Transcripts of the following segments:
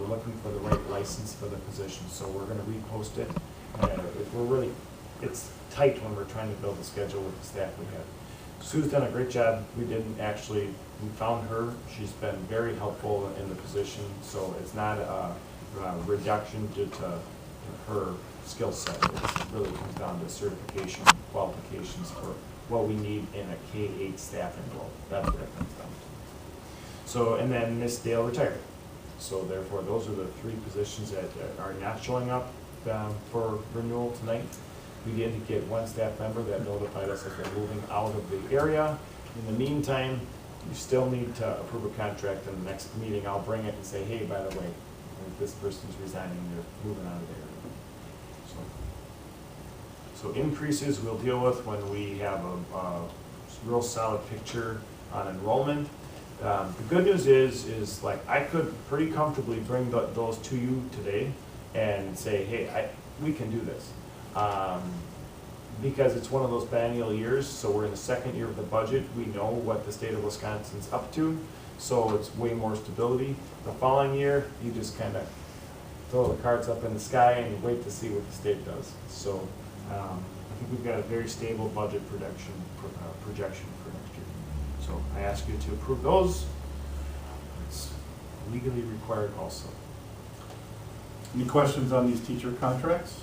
we're looking for the right license for the position, so we're gonna repost it. And it's tight when we're trying to build a schedule with the staff we have. Sue's done a great job. We found her. She's been very helpful in the position, so it's not a reduction due to her skill set. It really comes down to certification qualifications for what we need in a K-8 staffing role. That's what it comes down to. So, and then Miss Dale retired. So therefore, those are the three positions that are not showing up for renewal tonight. We did get one staff member that notified us that they're moving out of the area. In the meantime, you still need to approve a contract. In the next meeting, I'll bring it and say, hey, by the way, if this person's resigning, they're moving out of the area. So increases we'll deal with when we have a real solid picture on enrollment. The good news is like I could pretty comfortably bring those to you today and say, hey, we can do this. Because it's one of those biennial years, so we're in the second year of the budget. We know what the state of Wisconsin's up to, so it's way more stability. The following year, you just kind of throw the cards up in the sky and you wait to see what the state does. So I think we've got a very stable budget projection for next year. So I ask you to approve those. It's legally required also. Any questions on these teacher contracts?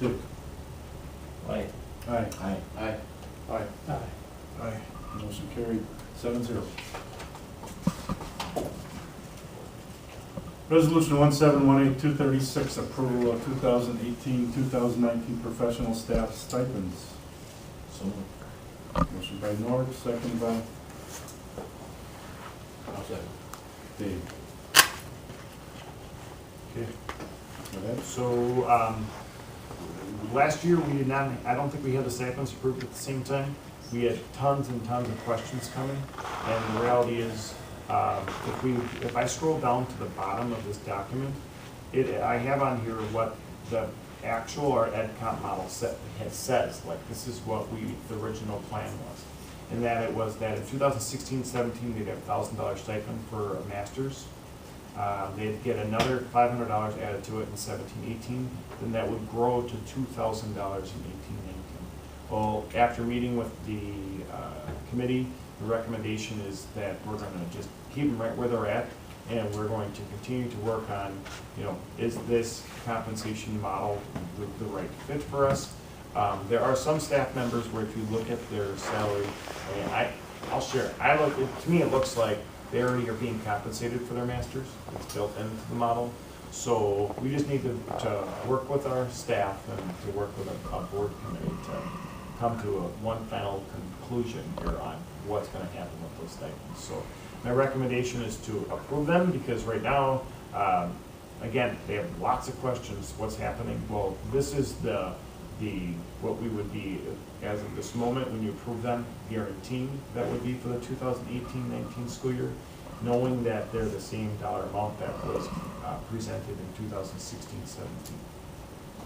Duke? Aye. Aye. Aye. Aye. Aye. Aye. Aye. Motion carried 7-0. Resolution 1718236, approval of 2018-2019 professional staff stipends. So moved. Motion by Norb, second by I'll second. Dave. Okay. Go ahead. So last year we did not, I don't think we had the stipends approved at the same time. We had tons and tons of questions coming, and the reality is, if I scroll down to the bottom of this document, I have on here what the actual or EdComp model says, like this is what the original plan was. And that it was that in 2016-17, they'd have $1,000 stipend for a master's. They'd get another $500 added to it in 17-18, then that would grow to $2,000 in 18-19. Well, after meeting with the committee, the recommendation is that we're going to just keep them right where they're at, and we're going to continue to work on, is this compensation model the right fit for us? There are some staff members where if you look at their salary, and I'll share, to me it looks like they already are being compensated for their masters. It's built into the model. So we just need to work with our staff and to work with a board committee to come to one final conclusion here on what's going to happen with those stipends. So my recommendation is to approve them because right now, again, they have lots of questions. What's happening? Well, this is what we would be, as of this moment, when you approve them, guaranteeing that would be for the 2018-19 school year, knowing that they're the same dollar amount that was presented in 2016-17.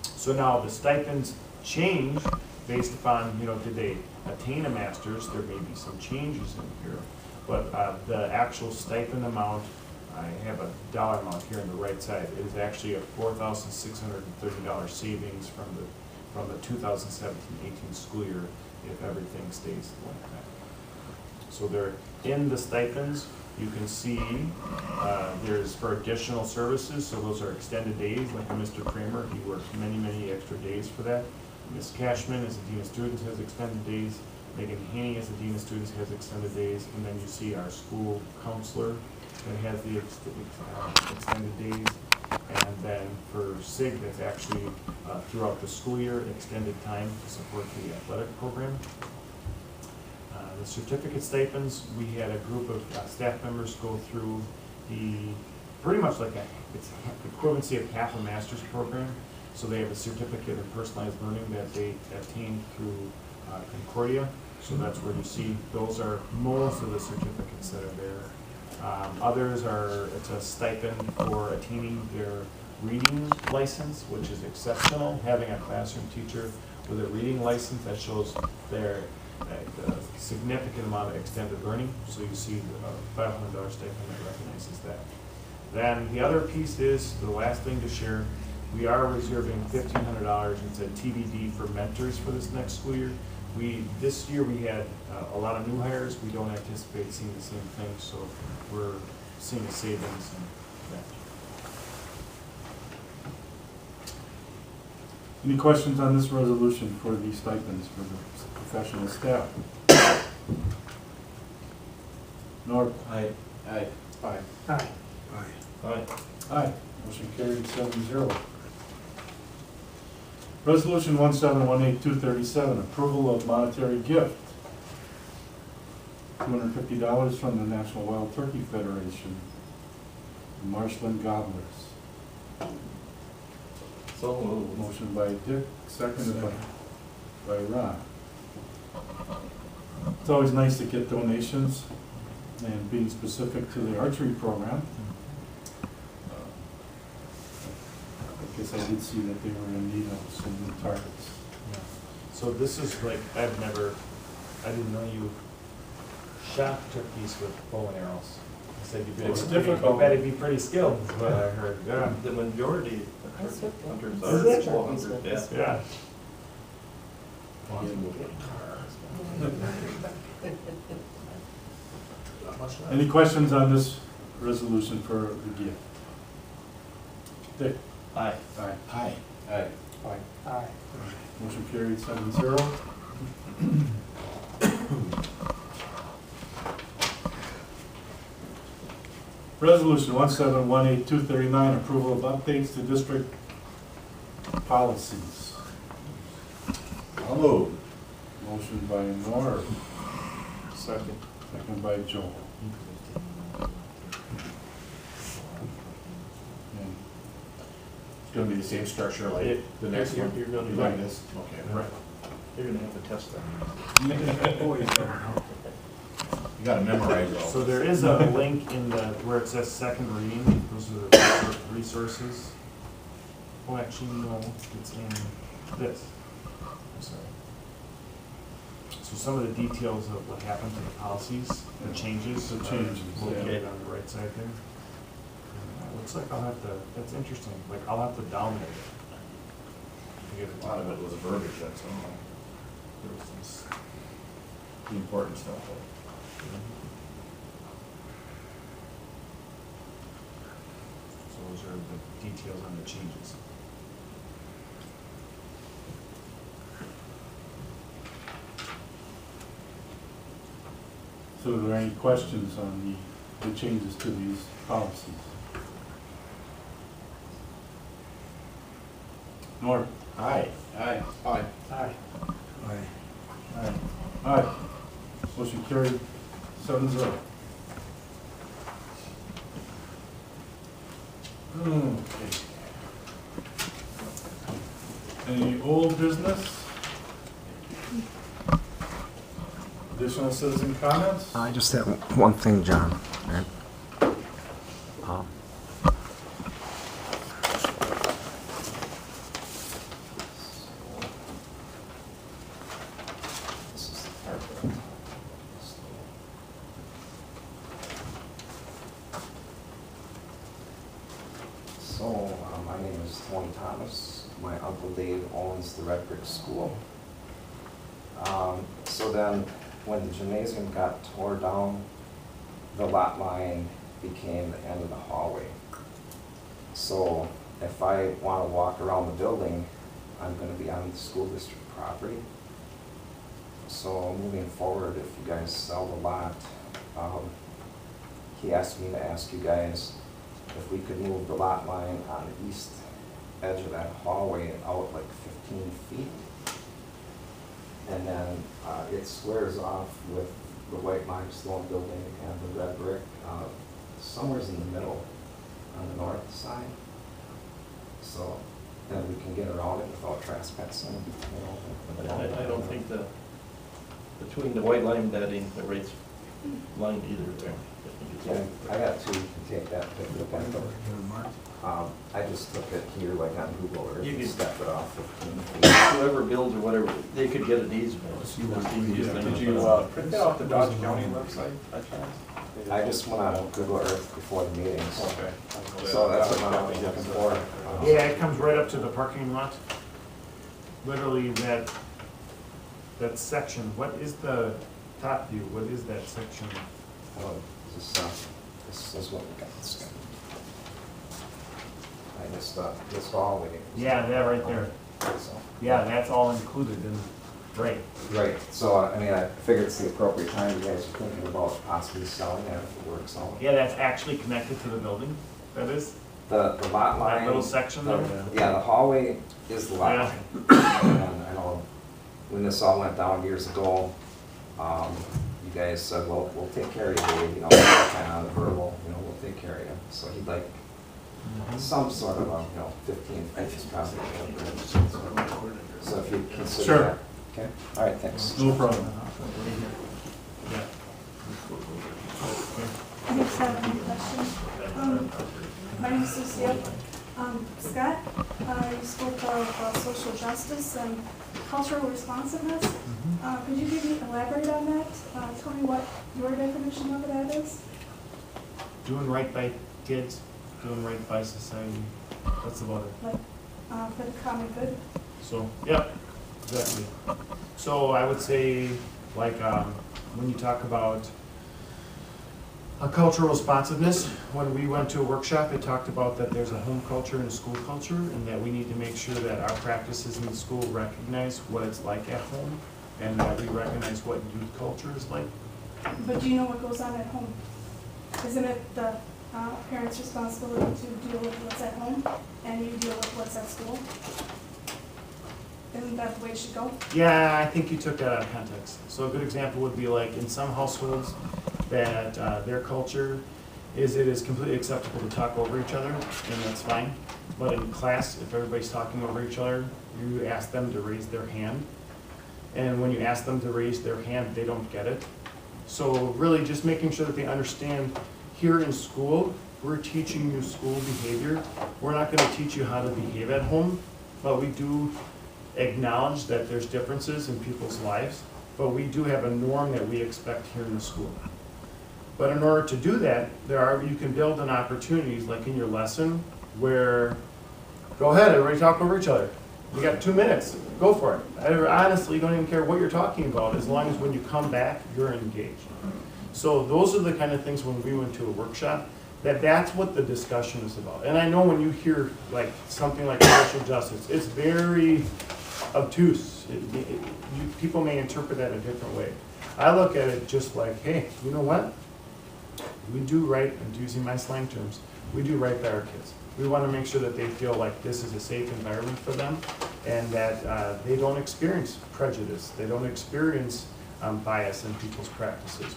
So now the stipends change based upon, did they attain a master's? There may be some changes in here, but the actual stipend amount, I have a dollar amount here on the right side, is actually a $4,630 savings from the 2017-18 school year if everything stays like that. So they're in the stipends. You can see there's for additional services, so those are extended days, like Mr. Kramer, he works many, many extra days for that. Ms. Cashman, as a Dean of Students, has extended days. Megan Haney, as a Dean of Students, has extended days. And then you see our school counselor that has the extended days. And then for SIG, that's actually throughout the school year, extended time to support the athletic program. The certificate stipends, we had a group of staff members go through pretty much like it's equivalency of half a master's program. So they have a certificate in personalized learning that they obtained through Concordia. So that's where you see those are most of the certificates that are there. Others it's a stipend for attaining their reading license, which is exceptional. Having a classroom teacher with a reading license that shows a significant amount of extended learning, so you see a $500 stipend that recognizes that. Then the other piece is, the last thing to share, we are reserving $1,500, it's a TBD for mentors for this next school year. This year we had a lot of new hires, we don't anticipate seeing the same thing, so we're seeing a savings in that. Any questions on this resolution for the stipends for the professional staff? Norm? Aye. Aye. Aye. Aye. Aye. Aye. Motion carried 7-0. Resolution 1718237, approval of monetary gift. $250 from the National Wild Turkey Federation, Marshland Gobblers. So moved. Motion by Dick, seconded by Ron. It's always nice to get donations, and being specific to the archery program. I guess I did see that they were in need of some new targets. Yeah. So this is like, I didn't know you shot turkeys with bow and arrows. I said you It's better, difficult. you better be pretty skilled, is what I heard, yeah. The majority That's of what- hunters Is are it? slow hunters, yeah. Yeah. Any questions on this resolution for the gift? Dick? Aye. Aye. Aye. Aye. Aye. Aye. Motion carried 7-0. Resolution 1718239, approval of updates to district policies. I'll move. Motion by Norm. Second. Second by Joel. And It's gonna be the same structure like the next one? You're gonna be Like right. this? Okay. Right. You're gonna have to test that. You gotta memorize it all. So there is a link in the, where it says second reading, those are the resources. Oh, actually, no, it's in this. I'm sorry. So some of the details of what happened to the policies, the changes. The changes, are located on the right side there. And it looks like I'll have to, that's interesting, like I'll have to download it. To get A lot of it was verbiage, that's all. There was this. The important stuff. So those are the details on the changes. so are there any questions on the changes to these policies? Norm? Aye. Aye. Aye. Aye. Aye. Aye. Motion carried 7-0. Okay. Any old business? Additional citizen comments? I just have one thing, John. And, my name is Tony Thomas. My Uncle Dave owns the Red Brick School. So then, when the gymnasium got tore down, the lot line became the end of the hallway. So if I want to walk around the building, I'm going to be on the school district property. So moving forward, if you guys sell the lot, he asked me to ask you guys if we could move the lot line on the east edge of that hallway out like 15 feet. And then it squares off with the white limestone building and the red brick, somewhere's in the middle on the north side. So then we can get around it without trespassing, I don't think between the white lime netting, the right line either way. Yeah, I got two, you can take that, take a look at it. I just took it here like on Google Earth You and can- stepped it off 15 feet. Whoever builds or whatever, they could get an easement. That's the easiest thing. Did you print that off the Dodge County website by chance? I just went on Google Earth before the meeting, so, Okay. so that's what I was looking for. Yeah, it comes right up to the parking lot. Literally that section, what is the top view? What is that section? Oh, this is what we got, this guy. I just, this all we. Yeah, that right there. So, Yeah, that's all included in, right. right, so, I mean, I figured it's the appropriate time you guys are thinking about possibly selling it if it works out. Yeah, that's actually connected to the building, that is, The lot line. that little section there. Yeah, the hallway is the lot Yeah. line. And I know when this all went down years ago, you guys said, well, we'll take care of you, Dave, you know, kind of on the verbal, you know, we'll take care of you. So he'd like some sort of, 15 feet probably. So if you consider Sure. that. Okay, all right, thanks. No problem. Yeah. I just have one question. My name is Lucia. Scott, you spoke of social justice and cultural responsiveness. Could you elaborate on that? Tell me what your definition of that is? Doing right by kids, doing right by society, that's about it. Like, for the common good? So, yeah, exactly. So I would say, like, when you talk about a cultural responsiveness, when we went to a workshop, it talked about that there's a home culture and a school culture, and that we need to make sure that our practices in the school recognize what it's like at home, and that we recognize what youth culture is like. But do you know what goes on at home? Isn't it the parents' responsibility to deal with what's at home, and you deal with what's at school? Isn't that the way it should go? Yeah, I think you took that out of context. So a good example would be like in some households that their culture is it is completely acceptable to talk over each other, and that's fine. But in class, if everybody's talking over each other, you ask them to raise their hand. And when you ask them to raise their hand, they don't get it. So really just making sure that they understand here in school, we're teaching you school behavior. We're not gonna teach you how to behave at home, but we do acknowledge that there's differences in people's lives, but we do have a norm that we expect here in the school. But in order to do that, you can build in opportunities like in your lesson where, go ahead, everybody talk over each other. You got 2 minutes, go for it. I honestly don't even care what you're talking about, as long as when you come back, you're engaged. So those are the kind of things when we went to a workshop, that's what the discussion is about. And I know when you hear like something like social justice, it's very obtuse. People may interpret that a different way. I look at it just like, hey, you know what? We do right, and using my slang terms, we do right by our kids. We want to make sure that they feel like this is a safe environment for them, and that they don't experience prejudice. They don't experience bias in people's practices.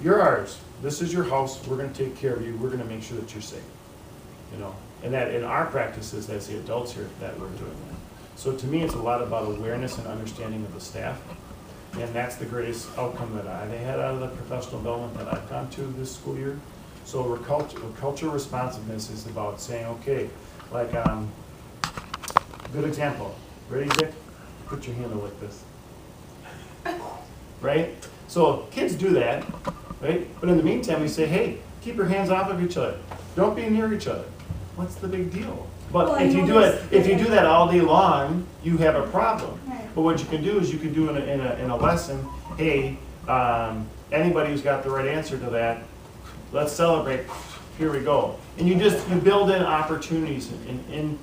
You're ours. This is your house. We're going to take care of you. We're going to make sure that you're safe. And that in our practices as the adults here, that we're doing that. So to me, it's a lot about awareness and understanding of the staff. And that's the greatest outcome that I had out of the professional development that I've gone to this school year. So cultural responsiveness is about saying, okay, like, good example. Ready, Dick? Put your hand like this. Right? So kids do that, right? But in the meantime, we say, hey, keep your hands off of each other. Don't be near each other. What's the big deal? But Well, if you do that all day long, you have a problem. Right. But what you can do is you can do in a lesson, hey, anybody who's got the right answer to that, let's celebrate. Here we go. And you build in opportunities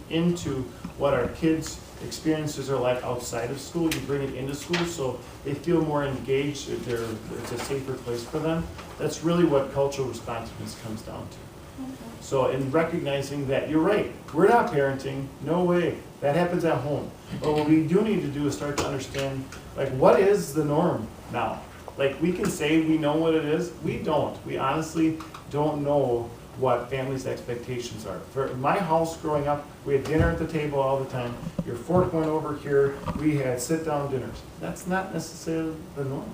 into what our kids' experiences are like outside of school. You bring it into school so they feel more engaged. It's a safer place for them. That's really what cultural responsiveness comes down to. Okay. So in recognizing that, you're right, we're not parenting, no way, that happens at home. But what we do need to do is start to understand, like, what is the norm now? Like, we can say we know what it is, we don't. We honestly don't know what families' expectations are. For my house growing up, we had dinner at the table all the time. Your fork went over here, we had sit-down dinners. That's not necessarily the norm.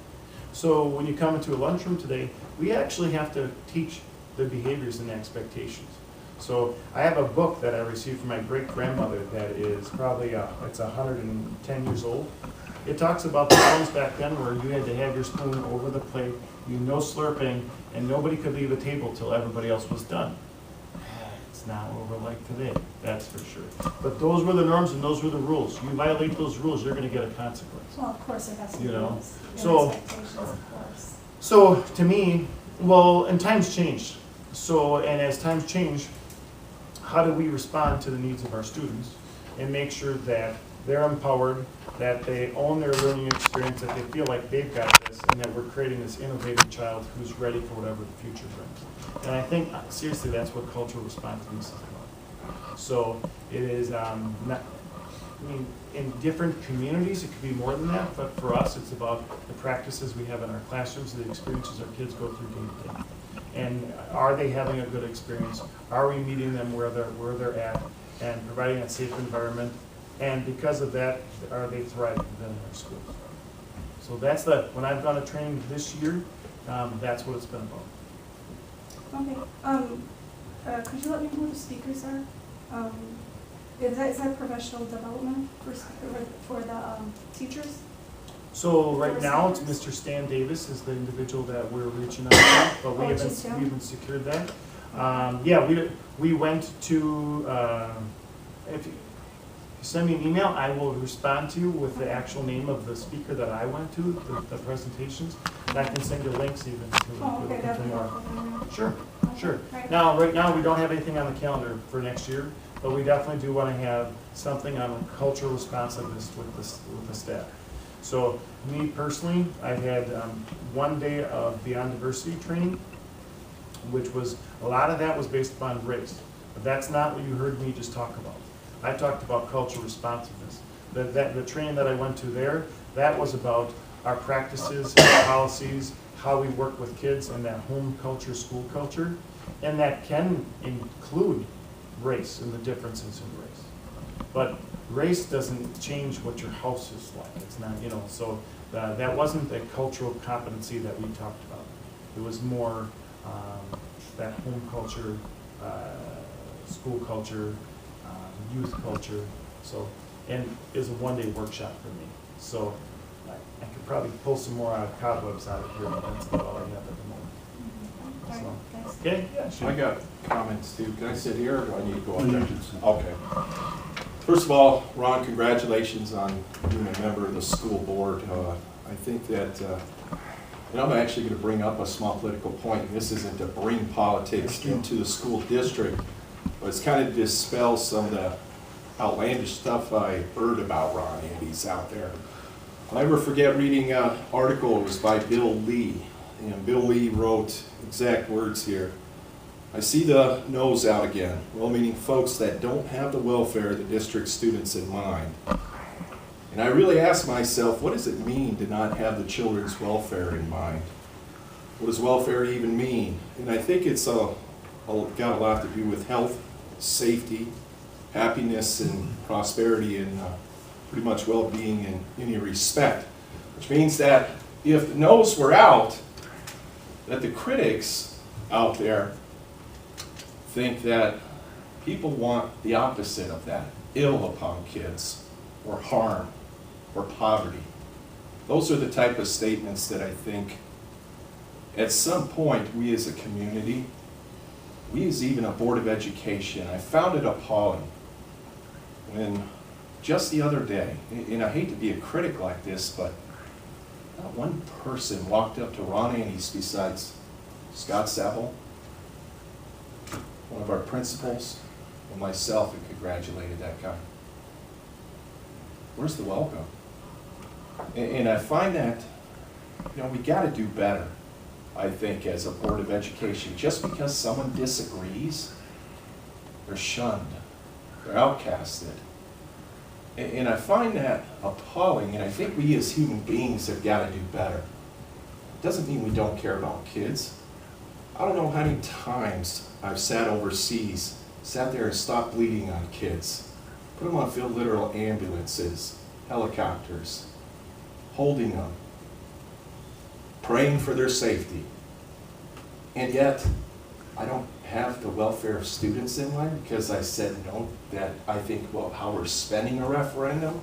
So when you come into a lunchroom today, we actually have to teach the behaviors and expectations. So I have a book that I received from my great-grandmother that is probably, it's 110 years old. It talks about the times back then where you had to have your spoon over the plate, no slurping, and nobody could leave a table till everybody else was done. It's not what we're like today, that's for sure. But those were the norms and those were the rules. You violate those rules, you're gonna get a consequence. Well, of course, it has to be You know, rules and so- expectations, of course. So to me, well, and times changed. So, and as times change, how do we respond to the needs of our students and make sure that they're empowered, that they own their learning experience, that they feel like they've got this, and that we're creating this innovative child who's ready for whatever the future brings. And I think, seriously, that's what cultural responsiveness is about. So it is not, I mean, in different communities, it could be more than that, but for us, it's about the practices we have in our classrooms, the experiences our kids go through day to day. And are they having a good experience? Are we meeting them where they're at and providing a safe environment? And because of that, are they thriving within our schools? So that's when I've gone to training this year, that's what it's been about. Okay, could you let me know who the speakers are? Is that professional development for the teachers? So right now, it's Mr. Stan Davis is the individual that we're reaching out to, but we just him? haven't secured that. Yeah, we went to, if you send me an email, I will respond to you with the actual name of the speaker that I went to, the presentations, and I can send you links even to. Oh, okay, that'd be more. helpful. Sure, sure. Right. Now, right now, we don't have anything on the calendar for next year, but we definitely do want to have something on cultural responsiveness with the staff. So, me personally, I had 1 day of Beyond Diversity training, which was, a lot of that was based upon race. But that's not what you heard me just talk about. I talked about cultural responsiveness. The training that I went to there, that was about our practices, our policies, how we work with kids, and that home culture, school culture. And that can include race and the differences in race. But race doesn't change what your house is like. It's not, so that wasn't a cultural competency that we talked about. It was more that home culture, school culture, youth culture. So, and it was a 1 day workshop for me. So I could probably pull some more cobwebs out of here, but that's about all I have at the moment. All right, So, thanks. okay? Yeah, sure. I got comments too. Can I sit here or do I need to go up there? You can sit. Okay. First of all, Ron, congratulations on being a member of the school board. I think that, and I'm actually going to bring up a small political point. And this isn't to bring politics into the school district, but it's kind of dispel some of the outlandish stuff I heard about Ron Andes out there. I'll never forget reading an article. It was by Bill Lee. And Bill Lee wrote exact words here. I see the nose out again, well-meaning folks that don't have the welfare of the district students in mind. And I really asked myself, what does it mean to not have the children's welfare in mind? What does welfare even mean? And I think it's got a lot to do with health, safety, happiness, and prosperity, and pretty much well-being in any respect. Which means that if the nose were out, that the critics out there think that people want the opposite of that, ill upon kids, or harm, or poverty. Those are the type of statements that I think at some point we as a community, we as even a Board of Education, I found it appalling when just the other day, and I hate to be a critic like this, but not one person walked up to Ron Andes besides Scott Saville, one of our principals, and myself, and congratulated that guy. Where's the welcome? And I find that, we got to do better, I think, as a Board of Education. Just because someone disagrees, they're shunned, they're outcasted. And I find that appalling, and I think we as human beings have got to do better. It doesn't mean we don't care about kids. I don't know how many times I've sat overseas, sat there and stopped bleeding on kids, put them on field literal ambulances, helicopters, holding them, praying for their safety. And yet, I don't have the welfare of students in mind because I said no, that I think, well, how we're spending a referendum,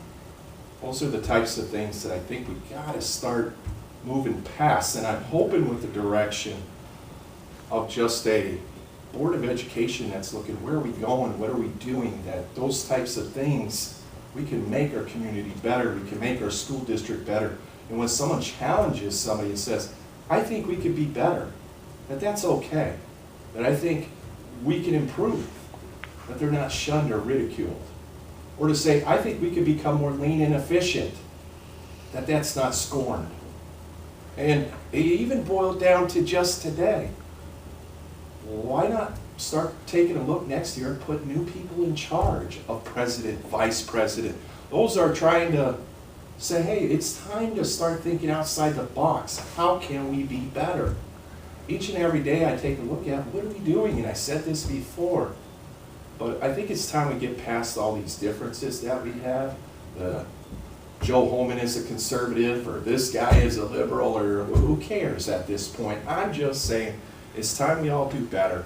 those are the types of things that I think we gotta start moving past. And I'm hoping with the direction of just a Board of Education that's looking, where are we going, what are we doing, that those types of things, we can make our community better, we can make our school district better. And when someone challenges somebody and says, I think we could be better, that's okay. That I think we can improve, that they're not shunned or ridiculed. Or to say, I think we could become more lean and efficient, that's not scorned. And it even boiled down to just today. Why not start taking a look next year and put new people in charge of president, vice president? Those are trying to say, hey, it's time to start thinking outside the box. How can we be better? Each and every day I take a look at, what are we doing? And I said this before, but I think it's time we get past all these differences that we have. Joe Holman is a conservative, or this guy is a liberal, or who cares at this point? I'm just saying, it's time we all do better.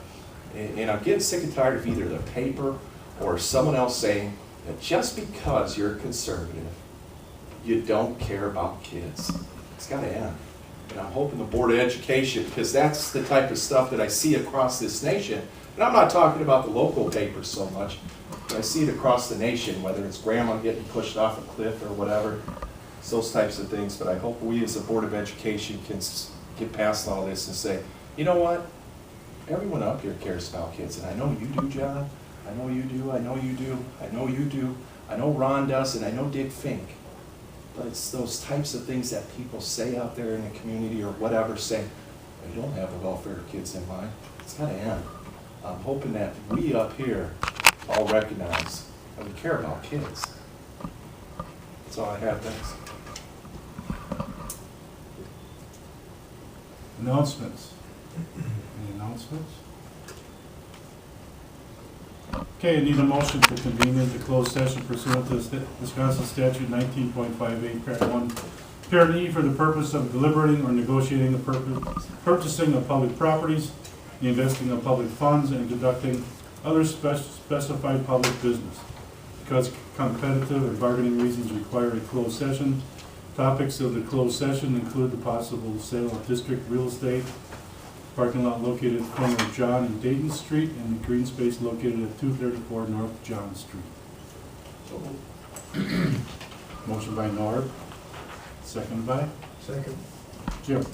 And I'm getting sick and tired of either the paper or someone else saying that just because you're a conservative, you don't care about kids. It's got to end. And I'm hoping the Board of Education, because that's the type of stuff that I see across this nation. And I'm not talking about the local papers so much, but I see it across the nation, whether it's grandma getting pushed off a cliff or whatever. It's those types of things. But I hope we as a Board of Education can get past all this and say, you know what? Everyone up here cares about kids, and I know you do, John. I know you do, I know you do, I know you do. I know Ron does, and I know Dick Fink. But it's those types of things that people say out there in the community or whatever, saying, you don't have the welfare of kids in mind. It's got to end. I'm hoping that we up here all recognize that we care about kids. That's all I have, thanks. Announcements. Any announcements? Okay, I need a motion to convene into closed session pursuant to Wisconsin Statute 19.58, Part 1, Parent E, for the purpose of deliberating or negotiating the purchasing of public properties, the investing of public funds, and conducting other specified public business. Because competitive and bargaining reasons require a closed session, topics of the closed session include the possible sale of district real estate, parking lot located at the corner of John and Dayton Street, and the green space located at 234 North John Street. Motion by Norb, second by? Second. Jim.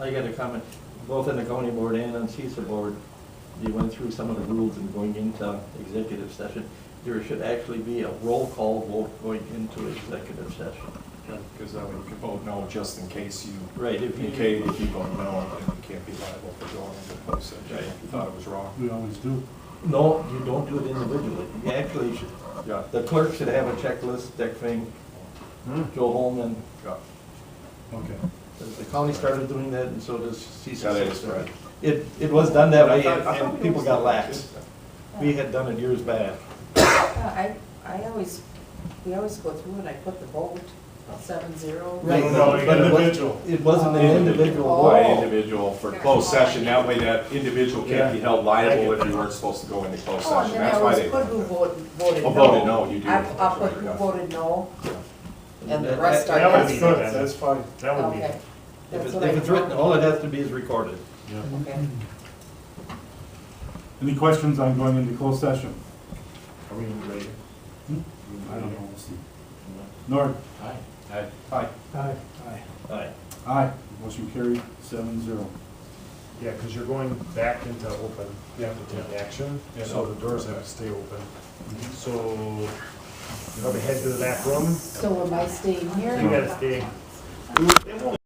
I got a comment, both on the county board and on CISA board, you went through some of the rules in going into executive session. There should actually be a roll call vote going into executive session. Because that way you can vote no just in case you, Right. if you vote no, then you can't be liable for going into closed session. Right. If you thought it was wrong. We always do. No, you don't do it individually. You actually should, Yeah. the clerk should have a checklist, Dick Fink, Joe Holman. Yeah. Okay. The county started doing that, and so does CISA. That is right. It was done that way, I thought and we people always got did lax. that. We had done it years back. We always go through and I put the vote, 7-0. Right. No, But it was- individual. It wasn't an individual Oh. vote. By individual for closed session, that way that individual can't be held liable if you weren't supposed to go into closed Oh, and session. then That's I why always they. put who voted no. Oh, voted no, you do. I'll That's put right, who yeah. voted no, and the That- rest are that would be yes. good. That's fine. That would be, Okay. If That's it's, what I if it's written, thought. all it has to be is recorded. Yeah. Okay. Any questions on going into closed session? are we ready? I don't know, we'll see. Nord? Aye. Hi. Aye. Aye. Motion carried, 7-0. Yeah, because you're going back into open, you have to take action, Yeah. so the doors have to stay open. So, you probably head to the back room, So am I staying here? you gotta stay. It won't